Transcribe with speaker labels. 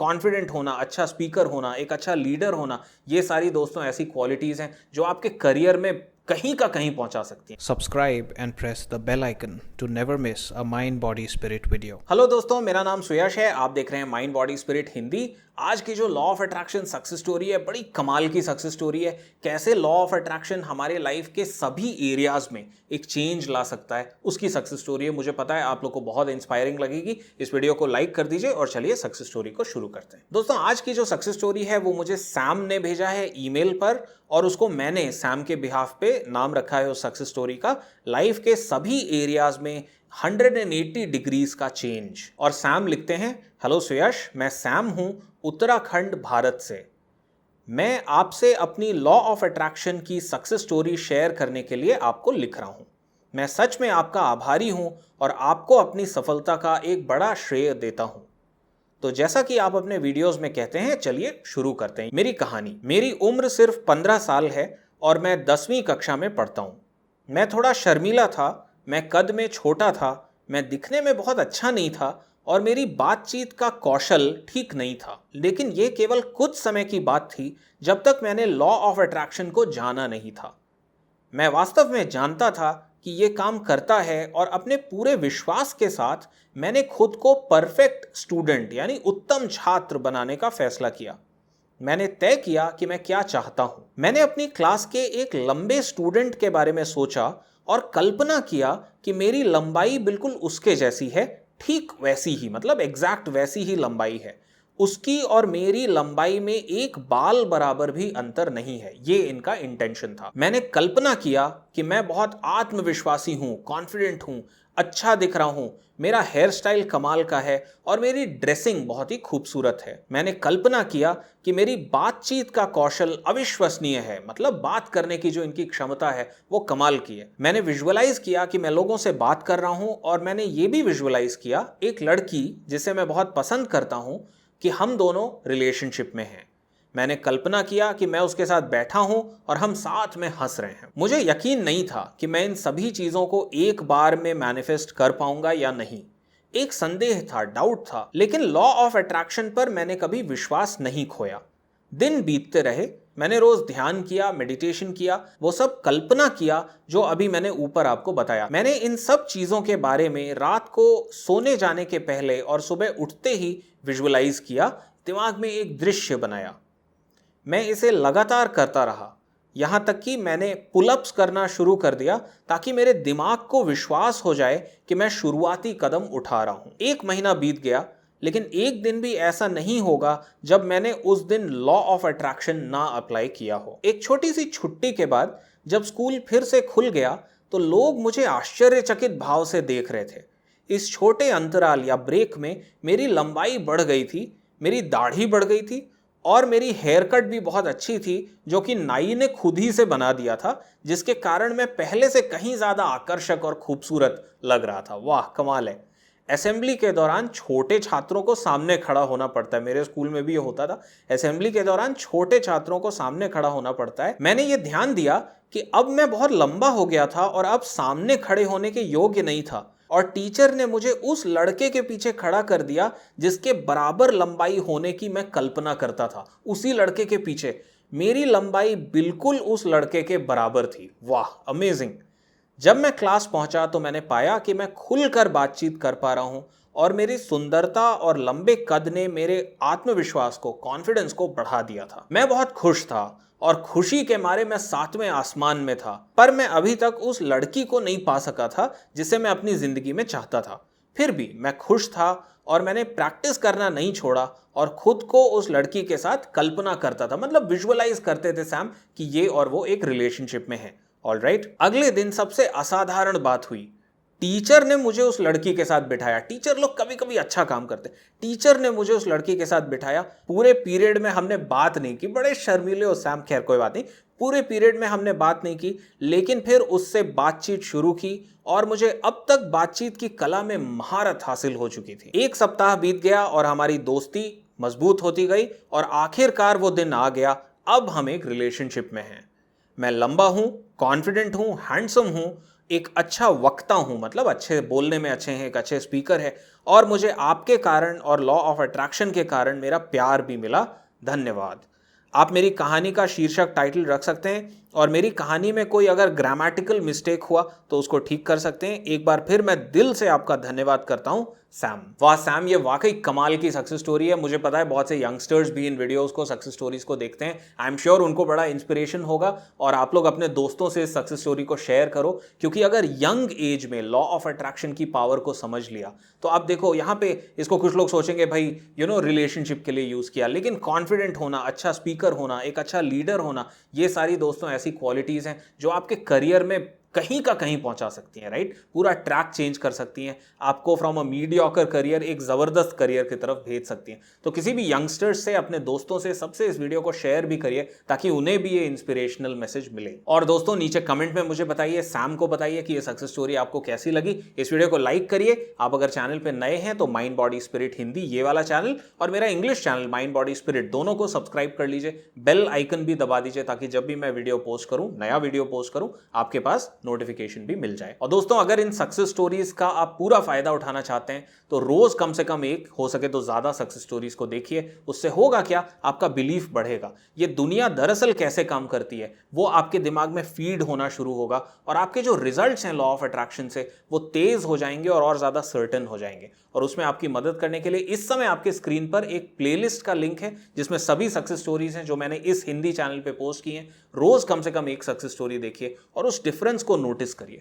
Speaker 1: Confident होना, अच्छा speaker होना, एक अच्छा लीडर होना, ये सारी दोस्तों ऐसी क्वालिटीज़ हैं जो आपके करियर में कहीं का कहीं पहुंचा सकती हैं।
Speaker 2: Subscribe and press the bell icon to never miss a Mind Body Spirit video.
Speaker 1: Hello दोस्तों, मेरा नाम सुयश है। आप देख रहे हैं माइंड बॉडी स्पिरिट हिंदी। आज की जो law of attraction success story है, बड़ी कमाल की सक्सेस स्टोरी है। कैसे लॉ ऑफ अट्रैक्शन हमारे लाइफ के सभी एरियाज में एक चेंज ला सकता है, उसकी सक्सेस स्टोरी है। मुझे पता है आप लोग को बहुत इंस्पायरिंग लगेगी। इस वीडियो को लाइक कर दीजिए और चलिए सक्सेस स्टोरी को शुरू करते हैं। दोस्तों, आज की जो सक्सेस स्टोरी है वो मुझे सैम ने भेजा है ईमेल पर, और उसको मैंने सैम के बिहाफ पे नाम रखा है उस सक्सेस स्टोरी का, लाइफ के सभी एरियाज में 180 डिग्रीज का चेंज। और सैम लिखते हैं, हेलो सुयश, मैं सैम हूं उत्तराखंड भारत से। मैं आपसे अपनी लॉ ऑफ अट्रैक्शन की सक्सेस स्टोरी शेयर करने के लिए आपको लिख रहा हूं। मैं सच में आपका आभारी हूं और आपको अपनी सफलता का एक बड़ा श्रेय देता हूं। तो जैसा कि आप अपने वीडियोस में कहते हैं, चलिए शुरू करते हैं। मेरी कहानी। मेरी उम्र सिर्फ 15 साल है और मैं 10वीं कक्षा में पढ़ता हूं। मैं थोड़ा शर्मीला था, मैं कद में छोटा था, मैं दिखने में बहुत अच्छा नहीं था और मेरी बातचीत का कौशल ठीक नहीं था। लेकिन यह केवल कुछ समय की बात थी जब तक मैंने लॉ ऑफ अट्रैक्शन को जाना नहीं था। मैं वास्तव में जानता था कि यह काम करता है और अपने पूरे विश्वास के साथ मैंने खुद को परफेक्ट स्टूडेंट यानी उत्तम छात्र बनाने का फैसला किया। मैंने तय किया कि मैं क्या चाहता हूं। मैंने अपनी क्लास के एक लंबे स्टूडेंट के बारे में सोचा और कल्पना किया कि मेरी लंबाई बिल्कुल उसके जैसी है, ठीक वैसी ही, मतलब एग्जैक्ट वैसी ही लंबाई है। उसकी और मेरी लंबाई में एक बाल बराबर भी अंतर नहीं है। ये इनका इंटेंशन था। मैंने कल्पना किया कि मैं बहुत आत्मविश्वासी हूं, कॉन्फिडेंट हूं, अच्छा दिख रहा हूं, मेरा हेयर स्टाइल कमाल का है और मेरी ड्रेसिंग बहुत ही खूबसूरत है। मैंने कल्पना किया कि मेरी बातचीत का कौशल अविश्वसनीय है, मतलब बात करने की जो इनकी क्षमता है वो कमाल की है। मैंने विजुअलाइज किया कि मैं लोगों से बात कर रहा हूं और मैंने ये भी विजुअलाइज किया एक लड़की जिसे मैं बहुत पसंद करता हूं कि हम दोनों रिलेशनशिप में हैं। मैंने कल्पना किया कि मैं उसके साथ बैठा हूं और हम साथ में हंस रहे हैं। मुझे यकीन नहीं था कि मैं इन सभी चीजों को एक बार में मैनिफेस्ट कर पाऊंगा या नहीं। एक संदेह था, डाउट था, लेकिन लॉ ऑफ अट्रैक्शन पर मैंने कभी विश्वास नहीं खोया। दिन बीतते रहे, मैंने रोज ध्यान किया, मेडिटेशन किया, वो सब कल्पना किया जो अभी मैंने ऊपर आपको बताया। मैंने इन सब चीजों के बारे में रात को सोने जाने के पहले और सुबह उठते ही विजुअलाइज किया, दिमाग में एक दृश्य बनाया। मैं इसे लगातार करता रहा, यहां तक कि मैंने पुलअप्स करना शुरू कर दिया ताकि मेरे दिमाग को विश्वास हो जाए कि मैं शुरुआती कदम उठा रहा हूं। 1 महीना बीत गया, लेकिन एक दिन भी ऐसा नहीं होगा जब मैंने उस दिन लॉ ऑफ अट्रैक्शन ना अप्लाई किया हो। एक छोटी सी छुट्टी के बाद जब स्कूल फिर से खुल गया तो लोग मुझे आश्चर्यचकित भाव से देख रहे थे। इस छोटे अंतराल या ब्रेक में मेरी लंबाई बढ़ गई थी, मेरी दाढ़ी बढ़ गई थी और मेरी हेयर कट भी बहुत अच्छी थी, जो कि नाई ने खुद ही से बना दिया था, जिसके कारण मैं पहले से कहीं ज्यादा आकर्षक और खूबसूरत लग रहा था। वाह, कमाल है। असेंबली के दौरान छोटे छात्रों को सामने खड़ा होना पड़ता है, मेरे स्कूल में भी ये होता था। असेंबली के दौरान छोटे छात्रों को सामने खड़ा होना पड़ता है। मैंने ये ध्यान दिया कि अब मैं बहुत लंबा हो गया था और अब सामने खड़े होने के योग्य नहीं था, और टीचर ने मुझे उस लड़के के पीछे खड़ा कर दिया जिसके बराबर लंबाई होने की मैं कल्पना करता था। उसी लड़के के पीछे मेरी लंबाई बिल्कुल उस लड़के के बराबर थी। वाह, अमेजिंग। जब मैं क्लास पहुंचा तो मैंने पाया कि मैं खुलकर बातचीत कर पा रहा हूं और मेरी सुंदरता और लंबे कद ने मेरे आत्मविश्वास को, कॉन्फिडेंस को बढ़ा दिया था। मैं बहुत खुश था और खुशी के मारे मैं 7वें आसमान में था, पर मैं अभी तक उस लड़की को नहीं पा सका था जिसे मैं अपनी जिंदगी में चाहता था। फिर भी मैं खुश था और मैंने प्रैक्टिस करना नहीं छोड़ा और खुद को उस लड़की के साथ कल्पना करता था, मतलब विजुअलाइज करते थे सैम कि ये और वो एक रिलेशनशिप में है। ऑलराइट। अगले दिन सबसे असाधारण बात हुई। टीचर ने मुझे उस लड़की के साथ बिठाया। टीचर लोग कभी कभी अच्छा काम करते। टीचर ने मुझे उस लड़की के साथ बिठाया। पूरे पीरियड में हमने बात नहीं की, बड़े शर्मीले हो सैम, खैर कोई बात नहीं। पूरे पीरियड में हमने बात नहीं की, लेकिन फिर उससे बातचीत शुरू की और मुझे अब तक बातचीत की कला में महारत हासिल हो चुकी थी। 1 सप्ताह बीत गया और हमारी दोस्ती मजबूत होती गई और आखिरकार वो दिन आ गया। अब हम एक रिलेशनशिप में हैं। मैं लंबा हूं, कॉन्फिडेंट हूं, हैंडसम हूं, एक अच्छा वक्ता हूं, मतलब अच्छे बोलने में अच्छे हैं, एक अच्छे स्पीकर है, और मुझे आपके कारण और लॉ ऑफ अट्रैक्शन के कारण मेरा प्यार भी मिला। धन्यवाद। आप मेरी कहानी का शीर्षक टाइटल रख सकते हैं और मेरी कहानी में कोई अगर ग्रामेटिकल मिस्टेक हुआ तो उसको ठीक कर सकते हैं। एक बार फिर मैं दिल से आपका धन्यवाद करता हूं सैम। वाह सैम, ये वाकई कमाल की सक्सेस स्टोरी है। मुझे पता है बहुत से यंगस्टर्स भी इन वीडियोस को, सक्सेस स्टोरीज को देखते हैं। आई एम श्योर उनको बड़ा इंस्पिरेशन होगा और आप लोग अपने दोस्तों से इस सक्सेस स्टोरी को शेयर करो, क्योंकि अगर यंग एज में लॉ ऑफ अट्रैक्शन की पावर को समझ लिया तो आप देखो यहाँ पे इसको कुछ लोग सोचेंगे भाई रिलेशनशिप के लिए यूज किया, लेकिन कॉन्फिडेंट होना, अच्छा स्पीकर होना, एक अच्छा लीडर होना, ये सारी दोस्तों ऐसी क्वालिटीज हैं जो आपके करियर में कहीं का कहीं पहुंचा सकती हैं, राइट। पूरा ट्रैक चेंज कर सकती हैं, आपको फ्रॉम अ मीडियोकर करियर एक जबरदस्त करियर की तरफ भेज सकती हैं। तो किसी भी यंगस्टर्स से, अपने दोस्तों से, सबसे इस वीडियो को शेयर भी करिए ताकि उन्हें भी ये इंस्पिरेशनल मैसेज मिले। और दोस्तों नीचे कमेंट में मुझे बताइए, सैम को बताइए कि ये सक्सेस स्टोरी आपको कैसी लगी। इस वीडियो को लाइक करिए। आप अगर चैनल पे नए हैं तो माइंड बॉडी स्पिरिट हिंदी ये वाला चैनल और मेरा English channel mind body spirit, दोनों को सब्सक्राइब कर लीजिए। बेल आइकन भी दबा दीजिए ताकि जब भी मैं वीडियो पोस्ट करूं, नया वीडियो पोस्ट करूं, आपके पास नोटिफिकेशन भी मिल जाए। और दोस्तों अगर इन सक्सेस स्टोरीज का आप पूरा फायदा उठाना चाहते हैं तो रोज कम से कम एक, हो सके तो ज्यादा सक्सेस स्टोरीज को देखिए। उससे होगा क्या, आपका बिलीफ बढ़ेगा। ये दुनिया दरअसल कैसे काम करती है वो आपके दिमाग में फीड होना शुरू होगा और आपके जो रिजल्ट्स हैं लॉ ऑफ अट्रैक्शन से वो तेज हो जाएंगे और ज्यादा सर्टेन हो जाएंगे। और उसमें आपकी मदद करने के लिए इस समय आपके स्क्रीन पर एक प्लेलिस्ट का लिंक है जिसमें सभी सक्सेस स्टोरीज हैं जो मैंने इस हिंदी चैनल पे पोस्ट की हैं। रोज कम से कम एक सक्सेस स्टोरी देखिए और उस डिफरेंस को नोटिस करिए।